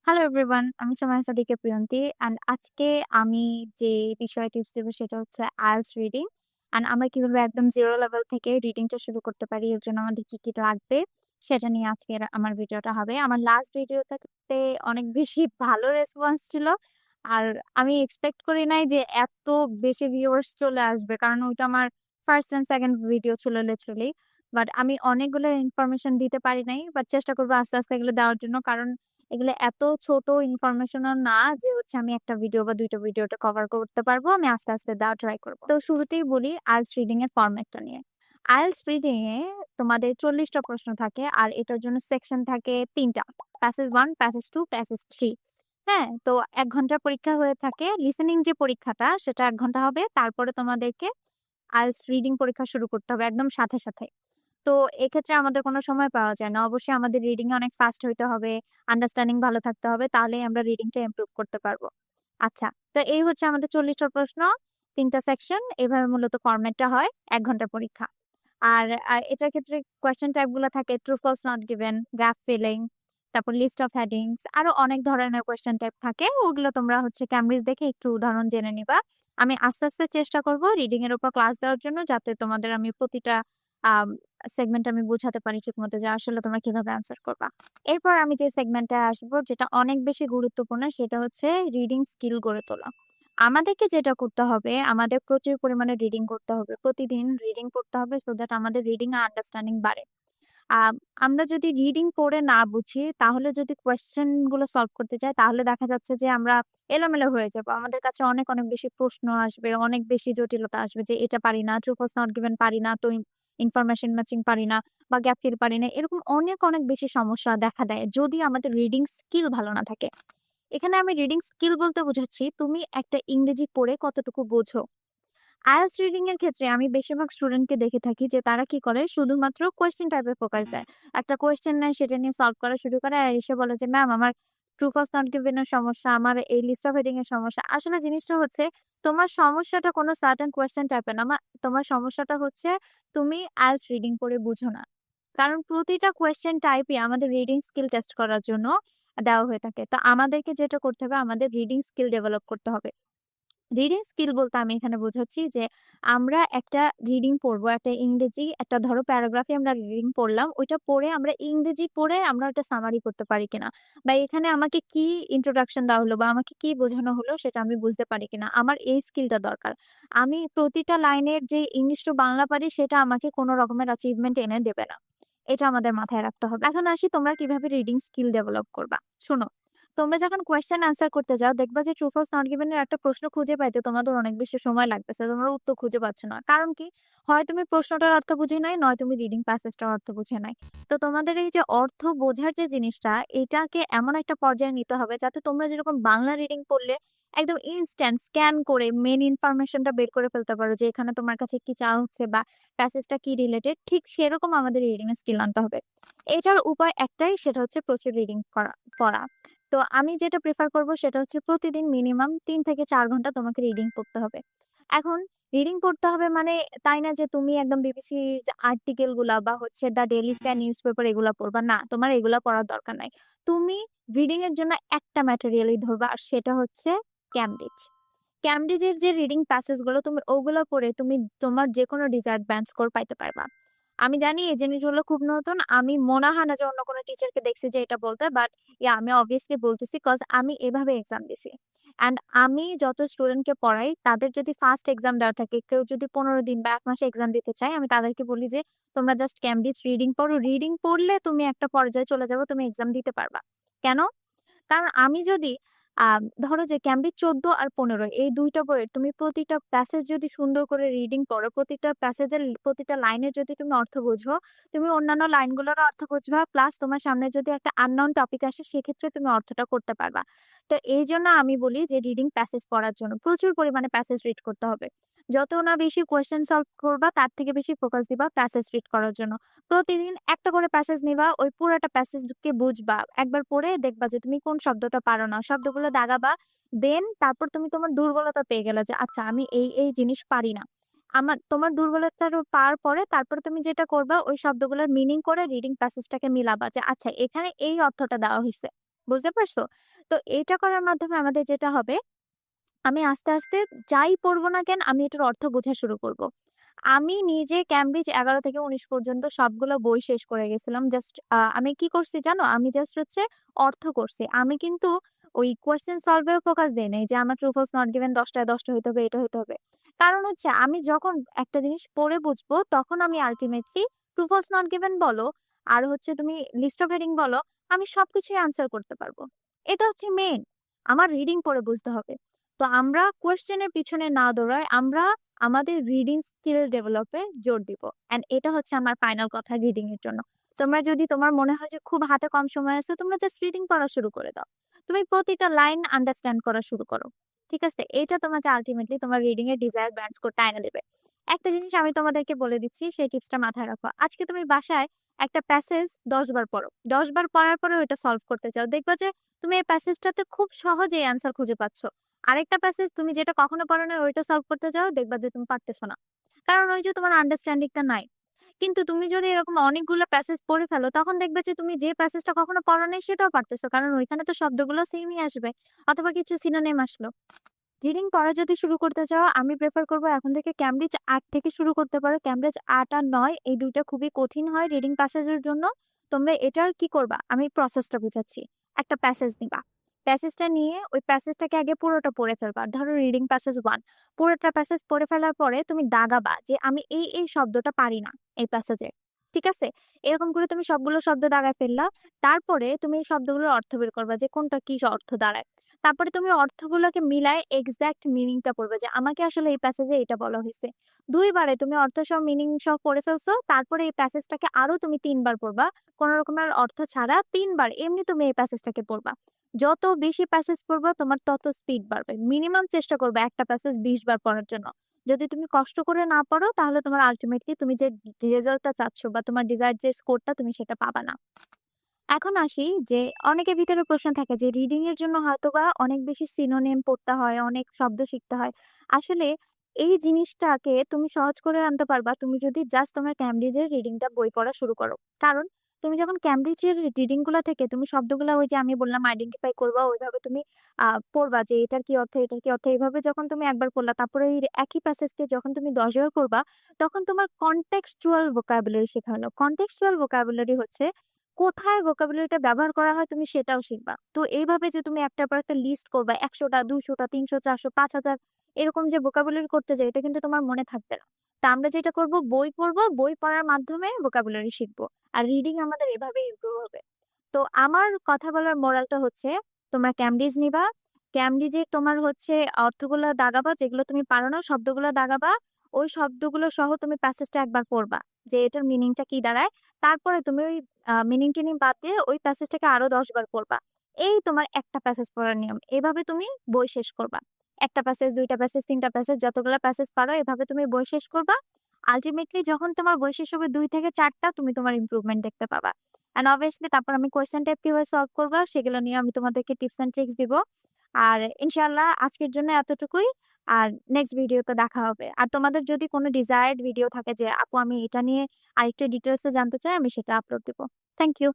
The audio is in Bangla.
হ্যালো এভরিওয়ান, আমি সোমায়া সাদিকে প্রিয়ন্তী অ্যান্ড আজকে আমি যে বিষয়ে টিপস দেব সেটা হচ্ছে আইএলটিএস রিডিং অ্যান্ড আমরা কিভাবে একদম জিরো লেভেল থেকে রিডিংটা শুরু করতে পারি এর জন্য আমাদের কি লাগবে সেটা নিয়ে আজকের আমার ভিডিওটা হবে। আমার লাস্ট ভিডিওটাতে অনেক বেশি ভালো রেসপন্স ছিল। আর আমি এক্সপেক্ট করি নাই যে এত বেশি ভিউয়ার্স চলে আসবে। কারণ ওইটা আমার ফার্স্ট অ্যান্ড সেকেন্ড ভিডিও ছিল লিটারালি। বাট আমি অনেকগুলো ইনফরমেশন দিতে পারি নাই। বাট চেষ্টা করব আস্তে, আস্তে এগুলো দেওয়ার জন্য। কারণ এগুলো এত ছোট ইনফরমেশনও না যে হচ্ছে আমি একটা ভিডিও বা ২ টা ভিডিওতে কভার করতে পারবো। আমি আস্তে, আস্তে দেওয়ার ট্রাই করব। তো শুরুতেই বলি আইএলটিএস রিডিং এর ফরম্যাটটা নিয়ে। আইএলটিএস রিডিং এ তোমাদের ৪০ টা প্রশ্ন থাকে আর এটার জন্য সেকশন থাকে ৩ টা। Passage 1, passage 2, passage 3। হ্যাঁ? তো ১ ঘন্টার পরীক্ষা হয়ে থাকে। লিসেনিং যে পরীক্ষাটা সেটা ১ ঘন্টা হবে। তারপরে তোমাদেরকে আইএলটিএস রিডিং পরীক্ষা শুরু করতে হবে একদম সাথে, সাথে। তো এক্ষেত্রে আমাদের কোনো সময় পাওয়া যায় না। অবশ্যই আমাদের রিডিং এ অনেক ফাস্ট হইতে হবে, আন্ডারস্ট্যান্ডিং ভালো থাকতে হবে। তাহলেই আমরা রিডিংটা ইমপ্রুভ করতে পারবো। আচ্ছা, তো এই হচ্ছে আমাদের ৪০ টা প্রশ্ন, ৩ টা সেকশন। এভাবে মূলত ফরম্যাটটা হয় ১ ঘন্টার পরীক্ষা। আর এটার ক্ষেত্রে কোয়েশ্চেন টাইপ গুলো থাকে true, false, not given, gap filling, তারপর লিস্ট অফ হেডিংস আরো অনেক ধরনের কোয়েশ্চেন টাইপ থাকে। ওগুলো তোমরা হচ্ছে ক্যামব্রিজ দেখে একটু উদাহরণ জেনে নিবা। আমি আস্তে, আস্তে চেষ্টা করব রিডিং এর উপর ক্লাস দেওয়ার জন্য যাতে তোমাদের আমি প্রতিটা আম সেগমেন্ট আমি বুঝাতে পারি ঠিকমতো যে আসলে তোমরা কিভাবে আনসার করবা। এরপর আমি যে সেগমেন্টে আসবো যেটা অনেক বেশি গুরুত্বপূর্ণ সেটা হচ্ছে রিডিং স্কিল গড়ে তোলা। আমাদেরকে যেটা করতে হবে, আমাদের প্রচুর পরিমাণে রিডিং করতে হবে। প্রতিদিন রিডিং পড়তে হবে সো দ্যাট আমাদের রিডিং এর আন্ডারস্ট্যান্ডিং বাড়ে। আ আমরা যদি রিডিং পড়ে না বুঝি তাহলে যদি কোয়েশ্চেন গুলো সলভ করতে যাই তাহলে দেখা যাচ্ছে যে আমরা এলোমেলো হয়ে যাবো। আমাদের কাছে অনেক, অনেক বেশি প্রশ্ন আসবে, অনেক বেশি জটিলতা আসবে যে এটা পারি না, ট্রু ফলস নট গিভেন পারি না, তো ইনফরমেশন ম্যাচিং পারি না বা গ্যাপ ফিল পারি না। এরকম অনেক, অনেক বেশি সমস্যা দেখা দেয় যদি আমাদের রিডিং স্কিল ভালো না থাকে। এখানে আমি রিডিং স্কিল বলতে বোঝাচ্ছি তুমি একটা ইংরেজি পড়ে কতটুকু বোঝো। আইএলটিএস রিডিং এর ক্ষেত্রে আমি বেশিরভাগ স্টুডেন্টকে দেখে থাকি যে তারা কি করে শুধুমাত্র কোয়েশ্চেন টাইপে ফোকাস দেয়। একটা কোয়েশ্চেন নেয় সেটা নিয়ে সলভ করা শুরু করে আর এসে বলে যে ম্যাম আমার ট্রু ফলস নট গিভেন এর সমস্যা, আমার এই লিস্ট অফ হেডিং এর সমস্যা। আসলে জিনিসটা হচ্ছে তোমার সমস্যাটা কোনো সার্টেন কোয়েশ্চেন টাইপের না। তোমার সমস্যাটা হচ্ছে তুমি আইএলটিএস রিডিং পড়ে বুঝো না। কারণ প্রতিটা কোয়েশ্চেন টাইপই আমাদের রিডিং স্কিল টেস্ট করার জন্য দেওয়া হয়ে থাকে। তো আমাদেরকে যেটা করতে হবে আমাদের রিডিং স্কিল ডেভেলপ করতে হবে। রিডিং স্কিল বলতে আমি এখানে বোঝাচ্ছি যে আমরা একটা রিডিং পড়বো, একটা ইংরেজি একটা ধরো প্যারাগ্রাফে আমরা রিডিং পড়লাম। ওইটা পড়ে আমরা ইংরেজি পড়ে আমরা ওটা সামারি করতে পারি কিনা বা এখানে আমাকে কি ইন্ট্রোডাকশন দেওয়া হলো বা আমাকে কি বোঝানো হলো সেটা আমি বুঝতে পারি কিনা। আমার এই স্কিলটা দরকার। আমি প্রতিটা লাইনের যে ইংলিশ টু বাংলা পারি সেটা আমাকে কোনো রকমের অ্যাচিভমেন্ট এনে দেবে না। এটা আমাদের মাথায় রাখতে হবে। এখন আসি তোমরা কিভাবে রিডিং স্কিল ডেভেলপ করবা। শোনো, তোমরা যখন কোয়েশ্চেন আনসার করতে যাও দেখবা যে ট্রু ফলস নট গিভেন এর একটা প্রশ্ন খুঁজে পাইতে তোমাদের অনেক বেশি সময় লাগতেছে। তোমরা উত্তর খুঁজে পাচ্ছ না। কারণ কি? হয় তুমি প্রশ্নটার অর্থ বুঝি নাই, নয় তুমি রিডিং প্যাসেজটার অর্থ বুঝে নাই। তো তোমাদের এই যে অর্থ বোঝার যে জিনিসটা, এটাকে এমন একটা পর্যায়ে নিতে হবে যাতে তোমরা যেরকম বাংলা রিডিং পড়লে একদম ইনস্ট্যান্ট স্ক্যান করে মেইন ইনফরমেশনটা বের করে ফেলতে পারো যে এখানে তোমার কাছে কি চাওয়া হচ্ছে বা প্যাসেজটা কি রিলেটেড, ঠিক সেরকম আমাদের রিডিং এর স্কিল আনতে হবে। এটার উপায় একটাই সেটা হচ্ছে প্রচুর রিডিং পড়া। তো আমি যেটা প্রেফার করব সেটা হচ্ছে প্রতিদিন মিনিমাম ৩ থেকে ৪ ঘন্টা তোমাকে রিডিং পড়তে হবে। এখন রিডিং পড়তে হবে মানে তাই না যে তুমি একদম বিবিসির যে আর্টিকেল গুলা বা হচ্ছে the daily star news paper এগুলা পড়বা। না, তোমার এগুলা পড়ার দরকার নাই। তুমি রিডিং এর জন্য একটা ম্যাটেরিয়ালই ধরবা আর সেটা হচ্ছে ক্যামব্রিজ। ক্যামব্রিজের যে রিডিং প্যাসেজ গুলো তুমি ওগুলো পড়ে তুমি তোমার যেকোনো ডিজায়ার্ড ব্যান্ড স্কোর পাইতে পারবা। আমি জানি এই জিনিসগুলো খুব নতুন। আমি মনে হয় না যে অন্য কোনো টিচারকে দেখছি যে এটা বলতে। বাট আমি অবভিয়াসলি বলতেছি কজ আমি এভাবে এক্সাম দিছি। অ্যান্ড আমি যত স্টুডেন্টকে পড়াই তাদের যদি ফার্স্ট এক্সাম দেওয়ার থাকে, কেউ যদি ১৫ দিন বা ১ মাসে এক্সাম দিতে চায়, আমি তাদেরকে বলি যে তোমরা জাস্ট ক্যামব্রিজ রিডিং পড়ো। রিডিং পড়লে তুমি একটা পর্যায়ে চলে যাবে, তুমি এক্সাম দিতে পারবা। কেন? কারণ আমি যদি আ ধরো যে ক্যামব্রিজ ১৪ আর ১৫ এই ২ টা বইয়ের তুমি প্রতিটা প্যাসেজ যদি সুন্দর করে রিডিং পড়ো, প্রতিটা প্যাসেজের প্রতিটা লাইনের যদি তুমি অর্থ বুঝো, তুমি অন্যান্য লাইনগুলোরও অর্থ বুঝবা। প্লাস তোমার সামনে যদি একটা আননোন টপিক আসে সেক্ষেত্রে তুমি অর্থটা করতে পারবা। তো এইজন্য আমি বলি যে রিডিং প্যাসেজ পড়ার জন্য প্রচুর পরিমাণে প্যাসেজ রিড করতে হবে। যত না বেশি কোয়েশ্চেন সলভ করবা তার থেকে বেশি ফোকাস দিবা প্যাসেজ রিড করার জন্য। প্রতিদিন একটা করে প্যাসেজ নিবা, ওই পুরাটা প্যাসেজকে বুঝবা। একবার পড়ে দেখবা যে তুমি কোন শব্দটা পারো না। শব্দগুলো দাগাবা। দেন তারপর তুমি তোমার দুর্বলতা পেয়ে গেলে যে আচ্ছা আমি এই জিনিস পারি না। তোমার দুর্বলতাটা পাওয়ার পরে তারপরে তুমি যেটা করবা ওই শব্দগুলোর মিনিং করে রিডিং প্যাসেজটাকে মিলাবা যে আচ্ছা এখানে এই অর্থটা দেওয়া হইছে। বুঝতে পারছো? তো এটা করার মাধ্যমে আমাদের যেটা হবে, আমি আস্তে, আস্তে যাই পড়বো না কেন আমি এটার অর্থ বোঝা শুরু করব। আমি নিজে ক্যামব্রিজ ১১ থেকে ১৯ পর্যন্ত সবগুলো বই শেষ করে গেছিলাম। জাস্ট আমি কি করছি জানো? আমি জাস্ট হচ্ছে অর্থ করছি। আমি কিন্তু ওই কোয়েশ্চেন সলভ এও ফোকাস দেই নাই যে আমার ট্রু ফলস নট গিভেন ১০ টায় ১০ টা হইতে হবে, এটা হইতে হবে। কারণ হচ্ছে আমি যখন একটা জিনিস পড়ে বুঝবো তখন আমি ultimately true false not given বলো আর হচ্ছে তুমি লিস্ট অফ হেডিং বলো, আমি সবকিছুই আনসার করতে পারবো। এটা হচ্ছে মেইন। আমার রিডিং পড়ে বুঝতে হবে। তো আমরা কোয়েশ্চেনের পিছনে না দৌড়াই, আমরা আমাদের রিডিং স্কিল ডেভেলপে জোর দিব। এন্ড এটা হচ্ছে আমার ফাইনাল কথা রিডিং এর জন্য। তোমরা যদি তোমার মনে হয় যে খুব হাতে কম সময় আছে, তোমরা জাস্ট রিডিং পড়া শুরু করে দাও। তুমি প্রতিটা লাইন আন্ডারস্ট্যান্ড করা শুরু করো। ঠিক আছে? এটা তোমাকে আলটিমেটলি তোমার রিডিং এর ডিজায়ার ব্যান্ড স্কোরটা এনে দেবে। একটা জিনিস আমি তোমাদেরকে বলে দিচ্ছি, সেই টিপসটা মাথায় রাখো। আজকে তুমি বাসায় একটা প্যাসেজ ১০ বার পড়ো। ১০ বার পড়ার পরে ওটা সলভ করতে চাও। দেখবা যে তুমি এই প্যাসেজটাতে খুব সহজেই অ্যান্সার খুঁজে পাচ্ছ। আরেকটা প্যাসেজ তুমি যেটা কখনো পড়ো নাই ওইটা সলভ করতে যাও, দেখবা যে তুমি পারতেছো না। কারণ ওই যে তোমার আন্ডারস্ট্যান্ডিংটা নাই। কিন্তু তুমি যদি এরকম অনেকগুলো প্যাসেজ পড়ে ফেলো তখন দেখবে যে তুমি যে প্যাসেজটা কখনো পড়ো নাই সেটাও পারতেছো। কারণ ওইখানে তো শব্দগুলো সেমই আসবে অথবা কিছু সিনোনিম আসলো। রিডিং পড়া যদি শুরু করতে চাও আমি প্রেফার করব এখন থেকে ক্যামব্রিজ ৮ থেকে শুরু করতে পারো। ক্যামব্রিজ ৮ আর ৯ এই ২ টা খুবই কঠিন হয় রিডিং প্যাসেজের জন্য। তোমরা এটার কি করবা? আমি প্রসেসটা বুঝাচ্ছি। একটা প্যাসেজ নিবা। প্যাসেজটা নিয়ে ওই প্যাসেজটাকে আগে পুরোটা পড়ে ফেলবা। ধরো রিডিং প্যাসেজ ১, পুরোটা প্যাসেজ পড়ে ফেলার পরে তুমি দাগাবা যে আমি এই শব্দটা পারি না এই প্যাসেজে। ঠিক আছে? এরকম করে তুমি সবগুলো শব্দ দাগায় ফেললা। তারপরে তুমি এই শব্দগুলোর অর্থ বের করবা যে কোনটা কি অর্থ দাঁড়ায়। তারপরে তুমি অর্থগুলোকে মিলায় এক্সাক্ট মিনিংটা পড়বে যে আমাকে আসলে এই প্যাসেজে এটা বলা হয়েছে। ২ বারে তুমি অর্থ সহ মিনিং সহ পড়ে ফেলছো। তারপরে এই প্যাসেজটাকে আরো তুমি ৩ বার পড়বা। কোন রকমের অর্থ ছাড়া ৩ বার এমনি তুমি এই প্যাসেজটাকে পড়বা। যত বেশি প্যাসেজ পড়বা তোমার তত স্পিড বাড়বে। মিনিমাম চেষ্টা করবে একটা প্যাসেজ ২০ বার পড়ার জন্য। যদি তুমি কষ্ট করে না পড়ো তাহলে তোমার আল্টিমেটলি তুমি যে রেজাল্টটা চাচ্ছ বা তোমার ডিজায়ার্ড যে স্কোরটা তুমি সেটা পাবা না। এখন আসি যে অনেকের ভিতরে প্রশ্ন থাকে যে রিডিং এর জন্য হয়তোবা অনেক বেশি সিনোনিম পড়তে হয়, অনেক শব্দ শিখতে হয়। আসলে এই জিনিসটাকে তুমি সহজ করে আনতে পারবা তুমি যদি জাস্ট তোমার ক্যামব্রিজের রিডিংটা বই পড়া শুরু করো। কারণ তুমি যখন ক্যামব্রিজের রিডিং গুলা থেকে তুমি শব্দগুলা ওই যে আমি বললাম আইডেন্টিফাই করবা, ওইভাবে তুমি পড়বা যে এটার কি অর্থ, এটার কি অর্থ, এইভাবে যখন তুমি একবার পড়লা তারপরে এই একই প্যাসেজকে যখন তুমি ১০ বার পড়বা তখন তোমার কনটেক্সচুয়াল ভোকাবুলারি শেখা হলো। কনটেক্সচুয়াল ভোকাবুলারি হচ্ছে কোথায় ভোকাবুলারিটা ব্যবহার করা হয় তুমি সেটাও শিখবা। তো এইভাবে যে তুমি একটার পর একটা লিস্ট করবা ১০০ টা, ২০০ টা, ৩০০, ৪০০, ৫০০০ এরকম যে ভোকাবুলারি করতে যাই এটা কিন্তু তোমার মনে থাকবে না। তা আমরা যেটা করব বই পড়বো, বই পড়ার মাধ্যমে ভোকাবুলারি শিখবো। আর রিডিং আমাদের এভাবেই ইমপ্রুভ হবে। তো আমার কথা বলার মোরালটা হচ্ছে তোমরা ক্যামব্রিজ নিবা। ক্যামব্রিজে তোমার হচ্ছে অর্থগুলা দাগাবা, যেগুলো তুমি পারো না শব্দগুলো দাগাবা। ওই শব্দগুলো সহ তুমি প্যাসেজটা একবার পড়বা যে এটার মিনিংটা কি দাঁড়ায়। তারপরে তুমি ওই মিনিং টিনিং বাদ দিয়ে ওই প্যাসেজটাকে আরো ১০ বার পড়বা। এই তোমার একটা প্যাসেজ পড়ার নিয়ম। এভাবে তুমি বই শেষ করবা। একটা প্যাসেজ, ২ টা প্যাসেজ, ৩ টা প্যাসেজ যতগুলা প্যাসেজ পারো এভাবে তুমি বই শেষ করবা। আল্টিমেটলি যখন তোমার বই শেষ হবে ২ থেকে ৪ টা তুমি তোমার ইমপ্রুভমেন্ট দেখতে পাবা। অ্যান্ড অবভিয়াসলি তারপর আমি কোয়েশ্চেন টাইপ কিভাবে সলভ করবা সেগুলো নিয়ে আমি তোমাদেরকে টিপস এন্ড ট্রিক্স দিব। আর ইনশাআল্লাহ আজকের জন্য এতটুকুই। আর নেক্সট ভিডিওতে দেখা হবে। আর তোমাদের যদি কোনো ডিজায়ার্ড ভিডিও থাকে যে আপু আমি এটা নিয়ে আরেকটু ডিটেইলস এ জানতে চাই, আমি সেটা আপলোড দিব। Thank you.